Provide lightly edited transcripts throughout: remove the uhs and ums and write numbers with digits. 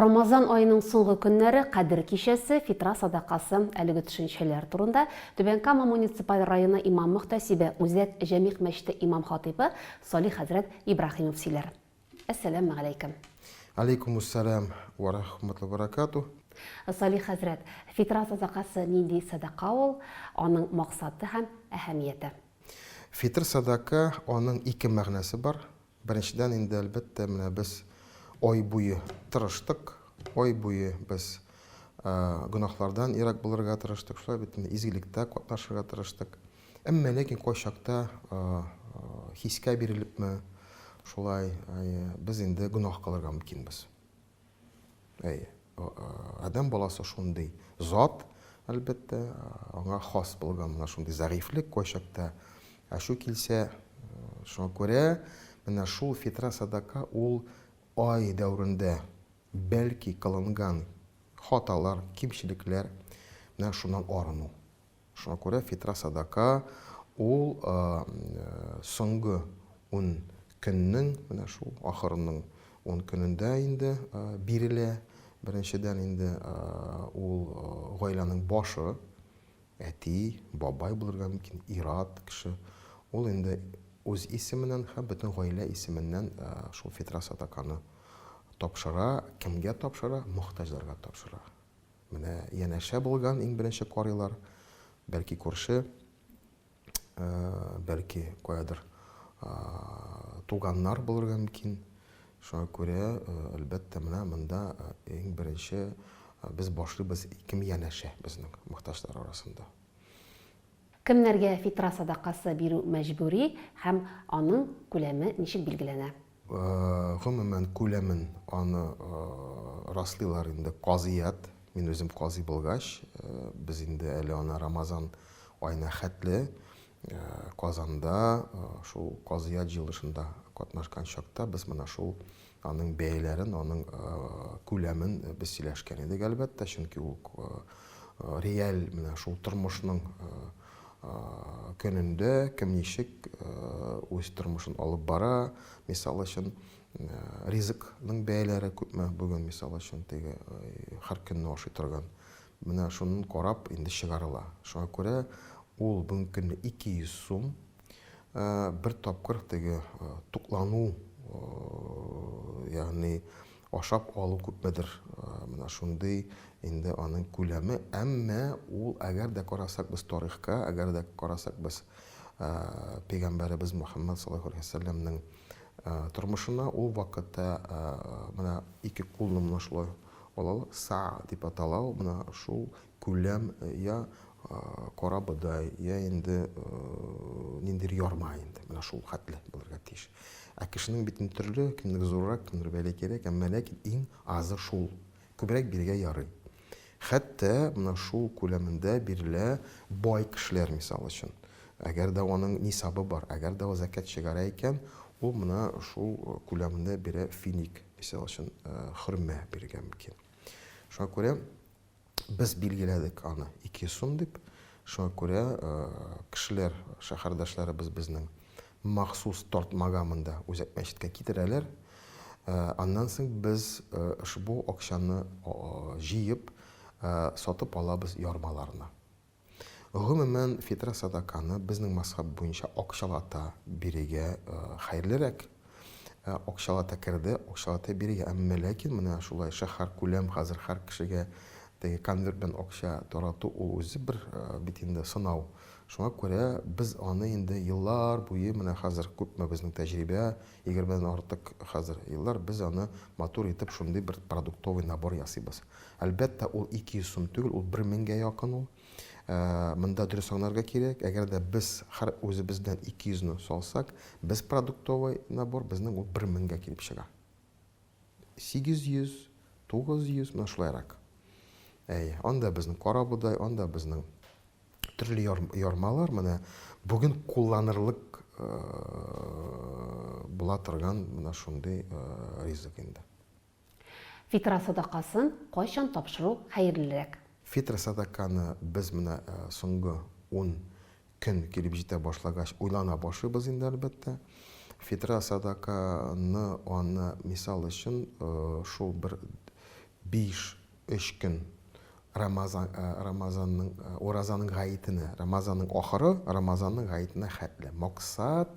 Рамазан айының соңғы көннәре Кадир кичәсе, фитра садақасы әлеге төшенчәләр турында Түбән Кама муниципаль районы имам мөхтәсибе Үзәк Җәмигъ мәчете имам хатибы Салих хәзрәт Ибраһимов сөйләр. Әссәламу алейкум. Алейкумуссалам ва рахматуллаһи ва баракатуһ. Салих хәзрәт, фитра садақасы нинди садақа ул, аның максаты һәм әһәмияте? Фитр садака аның ике мәгънәсе бар. Беренчедән инде әлбәттә менә без ой буе тырыштык, ой буе без гөнаһлардан ирак булырга тырыштык, шулай бит изгилектә катнашырга тырыштык. Әмма ләкин кайчакта хискә бирелепме, шулай без инде гөнаһ кылырга мөмкинбез. Адам баласы шундый зат, әлбәттә, аңа хас булган менә шундый зәгыйфлек кайчакта. Ашу килсә, шуңа күрә менә шул фитра садака ул ай дәврендә бәлки кылынган хаталар, кимчелекләр менә шуннан арыну. Шуңа күрә фитра садака ул соңгы 10 көннең менә шул ахырының 10 көнендә инде бирелә. Беренчедән инде ул гаиләнең башы, әти, бабай булырга мөмкин, ират кеше. Ул инде үз исеменнән һәм бөтен гаилә исеменнән шул фитра садаканы тапшыра, кемгә тапшыра? Мохтаҗларга тапшыра. Менә янәшә булган иң беренче карыйлар, бәлки күрше, бәлки каядыр туганнар булырга мөмкин. Шуңа күрә әлбәттә менә монда иң беренче без башлыйбыз кем янәшә безнең мохтаҗлар арасында. Кемнәргә фитра садақасы бирү мәҗбүри һәм аның күләме ничек билгеләнә? Гомумән күләмен аны раслыйлар инде казият. Мин үзем кази булгач, без инде әле аны Рамазан айына хәтле Казанда шул казият җыелышында катнашкан чакта без менә шул аның бәяләрен, аның күләмен без сөйләшкән идек әлбәттә, чөнки ул реаль менә шул тормышның көнендә кем ничек үз тормышын алып бара. Мисал өчен ризыкның бәяләре күпме бүген мисал өчен теге һәр көнне ашый торган. Менә шуны карап инде чыгарыла. Шуңа күрә ул бүген көнне 200 сум бер тапкыр теге туклану, ягъни ашап алу күпмедер. Менә шундый инде аның күләме, әмма ул әгәр дә карасак без тарихка, әгәр дә карасак без пәйгамбәребез Мөхәммәд саллаллаһу алейһи ва сәлләмнең тормышына, ул вакытта менә ике кулны менә шулай алалар, са дип атала, менә шул күләм я кара бодай, я инде ниндидер ярма инде, менә шул хәтле булырга тиеш. Ә кешенең бит төрле, кемнең зуррак, кемнең бәлә кирәк, әмма ләкин иң азы шул, күбрәк бирергә ярый. Хәтта менә шул күләмендә бирелә бай кешеләр мисал өчен. Әгәр дә аның нисабы бар, әгәр дә закат чыгара икән, ул менә шул күләмендә бирә финик, мисал өчен хөрмә бирергә мөмкин. Шуңа күрә без билгеләдек аны 2 сум дип. Шуңа күрә кешеләр, шәһәрдәшләребез безнең махсус тартмагамында үзәк мәчеткә китерәләр. Аннан соң без ошбу акчаны җыеп сатып алабыз ярмаларына. Гомумән фитра садаканы безнең мазһаб буенча акчалата бирергә хәерлерәк. Акчалата керде, акчалата бирергә, әмма ләкин менә шулай шәһәр күләм хәзер һәр кешегә теге конвертдан акча тарату ул үзе бер бит инде сынау. Шуңа күрә без аны инде еллар буе менә хәзер күпме безнең тәҗрибә, 20-дән артык хәзер еллар без аны матур итеп шундый бер продуктовый набор ясыйбыз. Әлбәттә ул 200 сум түгел, ул 1000-гә якын ул. Монда дөрес аңларга кирәк, әгәр дә без һәр үзебездән 200-ны салсак, без продуктовый набор безнең ул 1000-гә килеп чыга. 800, 900 менә шулайрак. Анда безнең кара бодай, анда безнең төрле ярмалар менә бүген кулланырлык була торган менә шундый ризык инде. Фитра садақасын кайчан тапшыру хәерлерәк? Фитра садаканы без менә соңгы 10 көн килеп җитә башлагач уйлана башлыйбыз инде әлбәттә. Фитра садаканы аны мисал өчен шул бер 5-3 көн Рамазанның Оразаның гаетіне, Рамазанның ахыры, Рамазанның гаетіне хәтле. Мақсат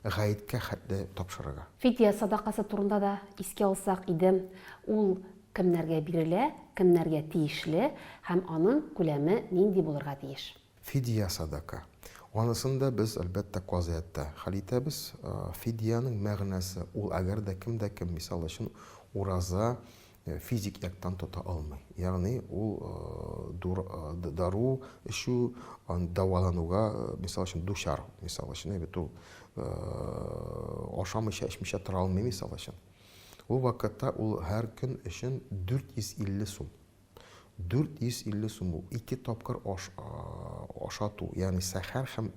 гаеткә хәтле тапшырырга. Фидия садақасы турында да искә алсак иде, ул кемнәргә бирелә, кемнәргә тиешле һәм аның күләме нинди булырга тиеш? Фидия садака. Анысында без әлбәттә казиятта хәл итәбез. Фидияның мәгънәсе ул әгәр дә кем мисал өчен ураза физик яктан тота алмый. Ягъни ул дару эшу давалануга мисал өчен дучар, мисал өчен әйбет ул ашамыйча эчмичә тора алмый мисал өчен. Ул вакытта ул һәр көн өчен 450 сум. 450 сум ул 2 тапкыр ашату, ягъни сәхәр һәм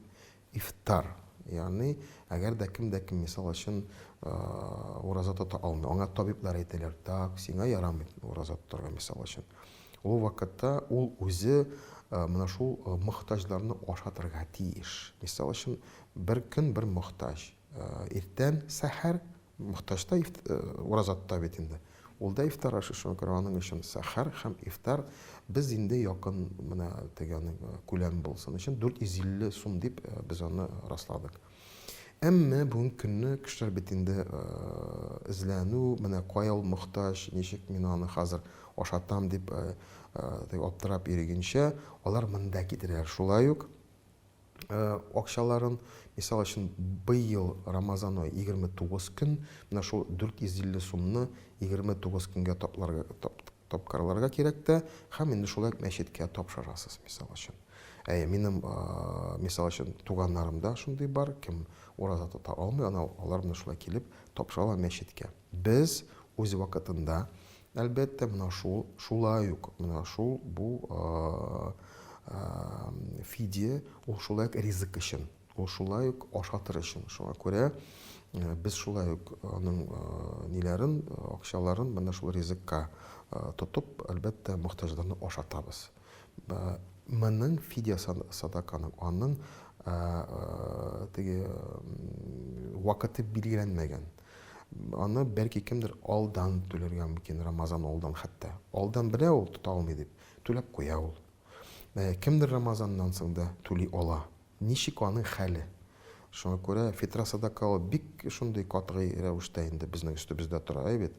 ифтар. Ягъни әгәр дә кем мисал өчен ураза тота алмый, аңа табиблар әйтәләр, так, сиңа ярамый ураза тотарга мисал өчен. Ул вакытта ул үзе менә шул мохтаҗларны ашатырга тиеш. Мисал өчен бер көн бер мохтаҗ. Иртән сәхәр мохтаҗта ураза тота бит инде. Ул да ифтар ашы шуңа күрә аның өчен сәхәр һәм ифтар без инде якын менә тегәнең күләм булсын өчен 450 сум дип без аны расладык. Әмма бүген көнне кешеләр бит инде эзләнү, менә кая ул мохтаҗ, ничек мин аны хәзер ашатам дип аптырап йөргәнчә, алар монда китерәләр. Шулай ук акчаларын, мисал өчен быел Рамазан ай 29 көн, менә шул 450 сумны 29 көнгә тапкарларга кирәк тә, һәм инде шулай мәчеткә тапшырасыз мисал өчен. Минем мисал өчен туганнарымда шундый бар, кем ураза тота алмый, алар менә шулай килеп тапшыралар мәчеткә. Без үз вакытында әлбәттә менә шулай ук, менә шул бу фидия ул шулай ук ризык өчен, ул шулай ук ашатыр өчен. Шуңа күрә без шулай ук аның ниләрен, акчаларын менә шул ризыкка тотып, әлбәттә мохтаҗларны ашатабыз. Моның фидия садаканың аның теге вакыты билгеләнмәгән. Аны бәлки кемдер алдан түләргә мөмкин, Рамазан алдан хәтта. Алдан белә ул тота алмый дип, түләп куя ул. Кемдер Рамазаннан соң да түли ала. Ничек аның хәле? Шуңа күрә фитра садакалы бик шундый катгый рәвештә инде безнең өстебездә тора, әйбет.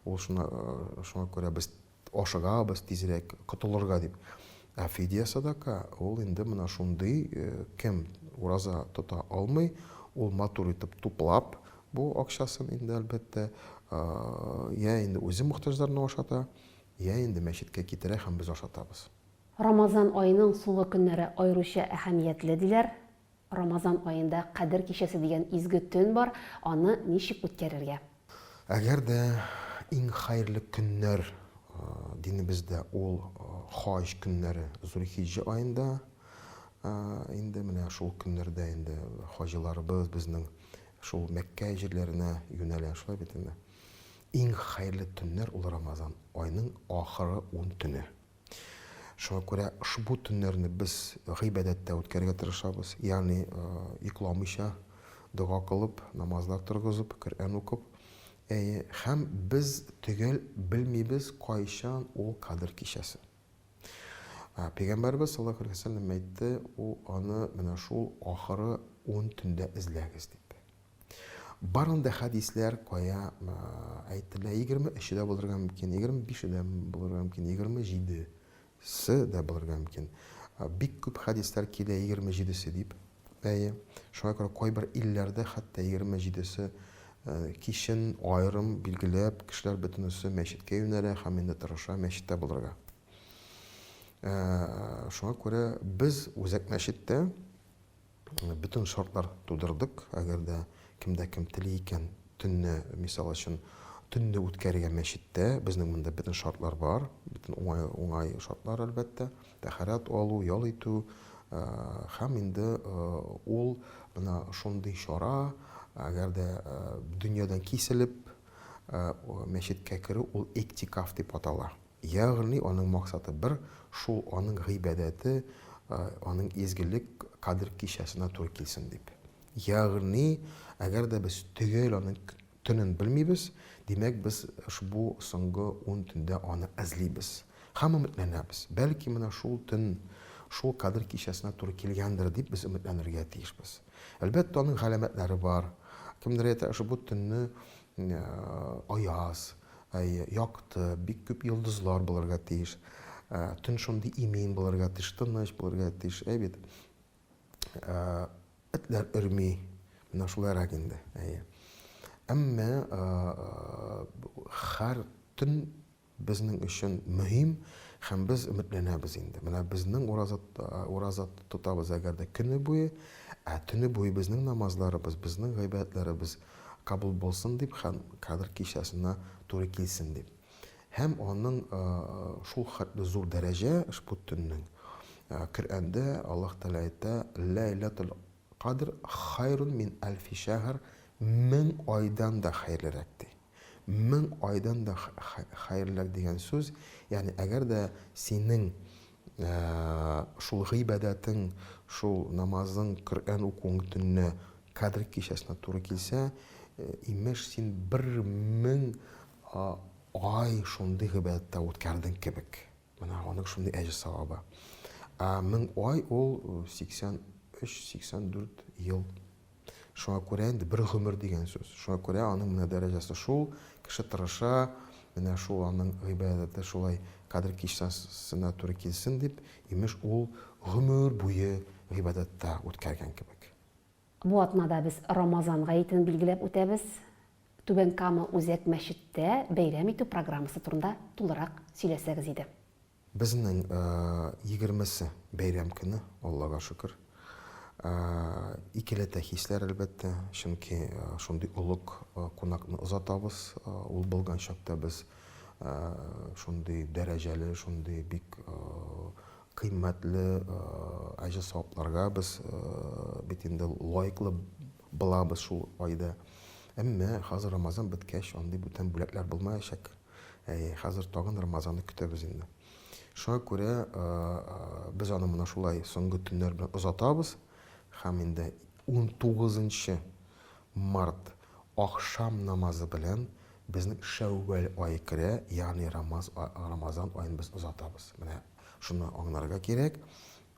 Ул шуңа күрә без ашыгабыз тизрәк котылырга дип. Фидия садака ул инде менә шундый кем ураза тота алмый, ул матур итеп туплап бу акчасын инде әлбәттә я инде үзе мохтаҗларны ашата, я инде мәчеткә китерә һәм без ашатабыз. Рамазан айының соңгы көннәре аеруча әһәмиятле диләр. Рамазан айында Кадер кичәсе дигән изге төн бар, аны ничек үткәрергә? Әгәр дә иң хәерле көннәр динебездә ул хаҗ көннәре Зулхиҗҗа айында, инде менә шул көннәрдә инде хаҗиларыбыз безнең шул Мәккә җирләренә юнәлә, шулай бит инде. Иң хәерле төннәр ул Рамазан айының ахыры 10 төне. Шуңа күрә шул төннәрне без гыйбадәттә үткәрергә тырышабыз. Ягъни йокламыйча, дуга кылып, намазлар торгызып, Коръән укып, һәм без төгәл белмибез кайчан ул Кадер кичәсе. Пәйгамбәрбез саллаллаһу алейһи ва саллям әйтте, ул аны менә шул ахыры 10 төндә эзләгез дип. Барында хәдисләр кая әйтелә, 23-дә булырга мөмкин, 25-дә булырга мөмкин, 27-се дә булырга мөмкин. Бик күп хәдисләр килә 27-се дип. Шуңа күрә кайбер илләрдә хәтта 27-се кичен айрым билгеләп, кешеләр бөтенесе мәчеткә юнәлә һәм инде тырыша мәчеттә булырга. Шуңа күрә без үзәк мәчеттә бөтен шартлар тудырдык. Әгәр дә кемдә кем тели икән төнне, мисал өчен төнне үткәрергә мәчеттә, безнең монда бөтен шартлар бар, бөтен уңай шартлар әлбәттә, тәһарәт алу, ял итү һәм инде ул менә шундый чара, әгәр дә дөньядан киселеп мәчеткә керү, ул иктикаф дип атала. Ягъни аның максаты бер, шул аның гыйбадәте, аның изгелек Кадер кичәсенә туры килсен дип. Ягъни әгәр дә без төгәл аның төнен белмибез, димәк без ошбу соңгы 10 төндә аны эзлибез. Һәм өметләнәбез. Бәлки менә шул төн, шул кадр кичәсенә туры килгәндер дип без өметләнергә тиешбез. Әлбәттә аның галәмәтләре бар. Кемдер әйтә, ошбу төнне аяз, якты, бик күп йолдызлар булырга тиеш. Төн шундый имин булырга тиеш, тыныч булырга тиеш. Бит этләр өрми, менә шуларак инде. Әмма һәр төн безнең өчен мөһим һәм без өметләнәбез инде. Менә безнең уразат тотабыз әгәр дә көне буе, төне буе безнең намазларыбыз, безнең гыйбадәтләребез кабул булсын дип, һәм кадр кичәсенә туры килсен дип. Һәм аның шул хәтле зур дәрәҗә ошбу төннең Коръәндә Аллаһ Тәгалә әйтә: "Ләйләтул кадр хайрун мин альфи шәһр", 1000 айдан да хәерлерәк ди. 1000 айдан да хәерлерәк дигән сүз, ягъни әгәр дә синең шул гыйбадәтең, шул намазың, Коръән укуың төнне кадр кичәсенә туры килсә, имеш син 1000 ай шундый гыйбадәттә үткәрдең кебек. Менә аның шундый әҗр савабы. 1000 ай ул 83-84 ел. Шуңа күрә инде бер гомер дигән сүз. Шуңа күрә аның менә дәрәҗәсе шул, кеше тырыша, менә шул аның гыйбадәте шулай кадр кичәсенә туры килсен дип, имеш ул гомер буе гыйбадәттә үткәргән кебек. Бу атнада без Рамазан гаетен билгеләп үтәбез. Түбән Кама Үзәк мәчеттә бәйрәм итү программасы турында тулырак сөйләсәгез иде. Безнең 20-се бәйрәм көне, Аллага шөкер. Икеләтә хисләр әлбәттә, чөнки шундый улуг кунакны озатабыз. Ул булган чакта без шундый дәрәҗәле, шундый бик кыйммәтле әҗр савапларга без бит инде лайыклы булабыз шул айда. Әмма хәзер Рамазан беткәч, андый бүтән бүләкләр булмаячак. Хәзер тагын Рамазанны көтәбез инде. Шуңа күрә без аны менә шулай соңгы төннәр белән озатабыз. Һәм инде 19 март ахшам намазы белән безнең Шәүвәл ае керә, ягъни Рамазан аен без озатабыз. Менә шуны аңларга кирәк.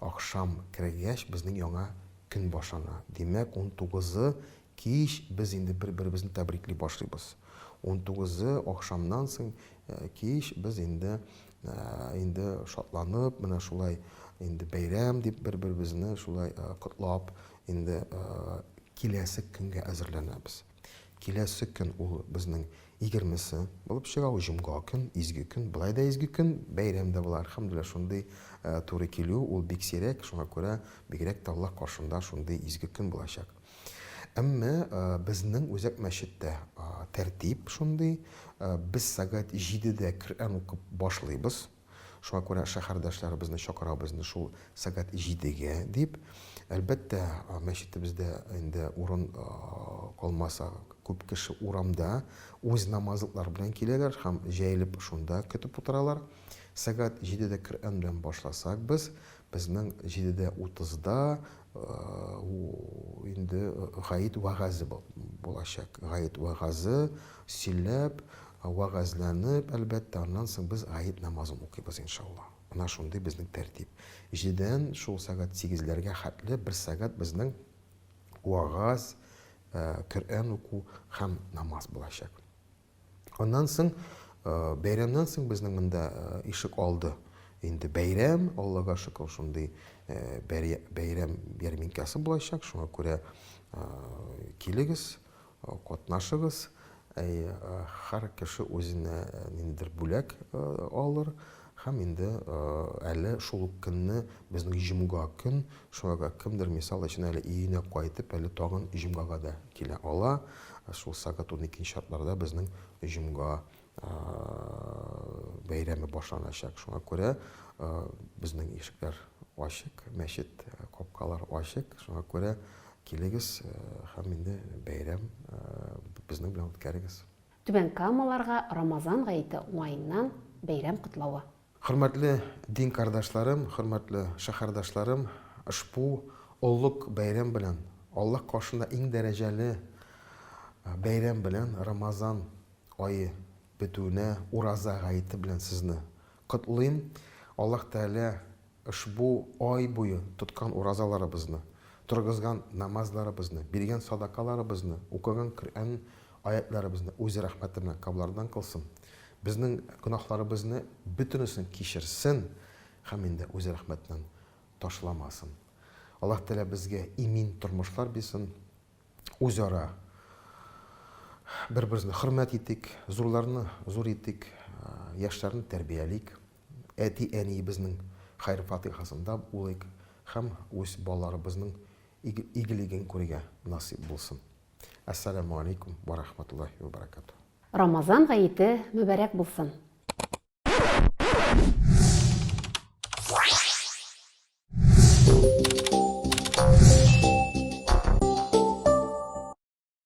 Ахшам кергәч безнең яңа көн башлана. Димәк, 19-ы кич без инде бер-беребезне тәбрикли башлыйбыз. 19-ы ахшамнан соң кич без инде шатланып, менә шулай инде бәйрәм дип бер-беребезне шулай котлап, инде киләсе көнгә әзерләнәбез. Киләсе көн ул безнең 20-се булып чыга, ул җомга көн, изге көн, былай да изге көн, бәйрәм дә була. Әлхәмдүлилләһ, шундый туры килү ул бик сирәк, шуңа күрә бигрәк тә Аллаһ каршында шундый изге көн булачак. Әмма безнең Үзәк мәчеттә тәртип шундый, без сәгать 7-дә Коръән укып башлыйбыз. Шуңа күрә шәһәрдәшләребезне чакырабыз шул сәгать 7-гә дип. Әлбәттә, мәчетебездә инде урын калмаса, күп кеше урамда үз намазлыклар белән киләләр һәм җәелеп шунда көтеп утыралар. Сәгать 7-дә Коръән белән башласак, безнең 7:30-да инде гаит вагазы булачак. Гаит вагазы сөйләп, вагазланып, әлбәттә, аннан соң без гаит намазын укыйбыз иншалла. Менә шундый безнең тәртип. 7-дән шул сәгать 8-ләргә хәтле 1 сәгать безнең вагаз, Коръән уку һәм намаз булачак. Аннан соң бәйрәмнән соң безнең монда ишек алды. Инде бәйрәм, Аллага шөкер, шундый бәйрәм ярминкасы булачак. Шуңа күрә килегез, катнашыгыз. Һәр кеше үзенә ниндидер бүләк алыр һәм инде әле шул көнне безнең җомга көн, шуңа кемдер мисал өчен әле өенә кайтып, әле тагын җомгага да килә ала. Шул сәгать 12 шартларда безнең җомга бәйрәме башланачак. Шуңа күрә безнең ишекләр ачык, мәчет капкалар ачык. Шуңа күрә килегез һәм инде бәйрәм безнең белән үткәрегез. Түбән Камаларга Рамазан гаете уңайыннан бәйрәм котлавы. Хөрмәтле дин кардашларым, хөрмәтле шәһәрдашларым, ошбу олуг бәйрәм белән Аллаһ каршында иң дәрәҗәле бәйрәм белән, Рамазан айы бетүенә, ураза гаете белән сезне котлыйм. Аллаһ Тәгалә ошбу ай буе тоткан уразаларыбызны, торгызган намазларыбызны, биргән садакаларыбызны, укыган Коръән аятларыбызны үз рәхмәте белән кабуллардан кылсын. Безнең гөнаһларыбызны бөтенесен кичерсен һәм инде үз рәхмәтеннән ташламасын. Аллаһ Тәгалә безгә имин тормышлар бирсен. Үзара бер-беребезне хөрмәт итик, зурларны зур итик, яшьләрне тәрбиялик, әти-әни безнең хәйр фатихасында булыйк һәм үз балаларыбызның игелеген күрергә насип булсын. Ассаламу алейкум ва рахматуллахи ва баракатуһ. Рамазан гаете мүбәрәк булсын.